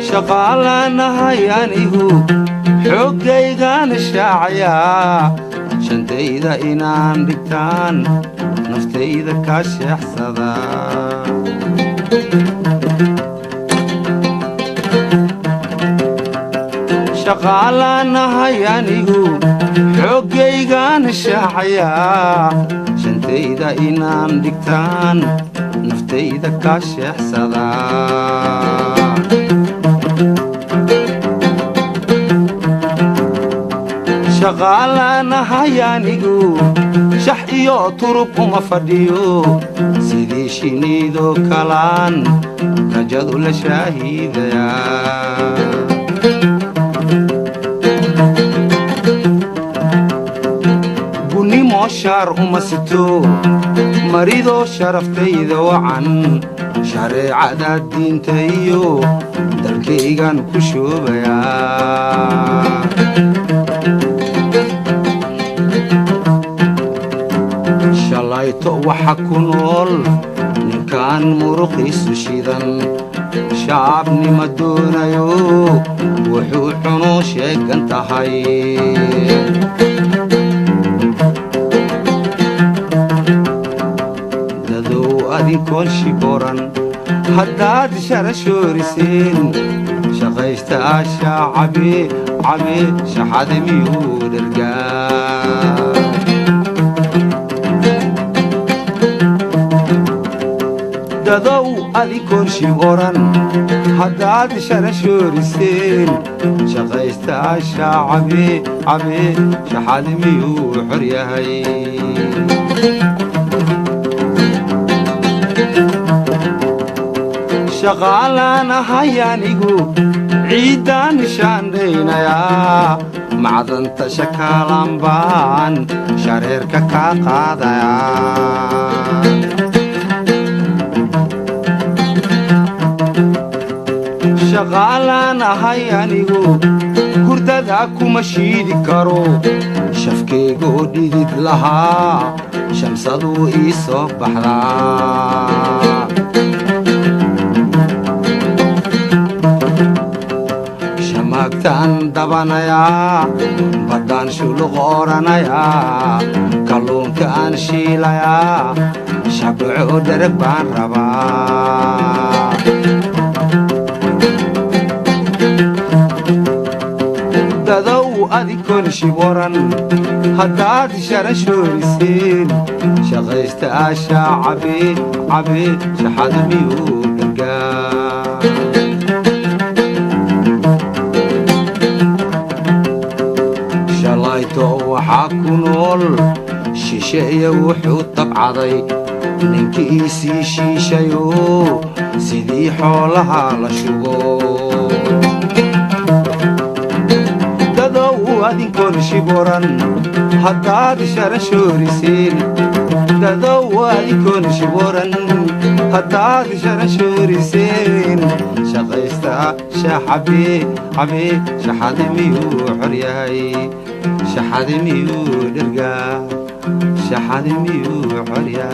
shaqaalana hayanihu xoogaygan shaacaya shantayda inaan dhigtaan naftayda ka sheexsada shaqaalana hayanihu xoogaygan shaacaya shantayda inaan dhigtaan naftayda ka sheexsada shaqaalana hayanigu shax iyo turub uma fadhiyo sidii shiniidoo kalaan rajadu la shaahiidaya bunimo shaar uma sito maridoo sharaftayda wacan shareecada diinta iyo dalkaygan ku shoobaya shalayto waxa ku nool ninkaan muruqiisu shidan shaabnima doonayo wuxuu cuno sheegan tahay dadow adinkoon shiboran haddaad sharashooriseen shaqaysta shaacabe cabe shaxade miyuu dhargaa dadow adinkoon shiboran haddaad sharashooriseen shaqaysta shaacabe cabe shaxade miyuu xor yahay shaqaalana hayanigu ciiddaan shaandhaynayaa macdanta shakaalan baan shareerka kaa qaadayaa shaqaalana hayanigu hurdada kuma shiidi karo shafkeygoo dhidid lahaa shamsaduu ii soo baxdaa shamaagtaan dabanayaa baddaan shuluq oranayaa kalluunkaan shiilayaa shabaco dhereg baan rabaa dadow adinkoon shiboran haddaad sharashooriseen shaqaysta shaacabe cabe shaxade miyuu dhargaa shalayto waxaa ku nool shisheeye wuxuu tabcaday ninkiisii shiishayo sidii xoolaha la shubo adinkoon shiboran haddaad sharashooriseen dadow adinkoon shiboran haddaad sharashooriseen shaqaysta shaacabe cabe shaxade miyuu xor yahay shaxade miyuu dhargaa shaxade miyuu xor yahay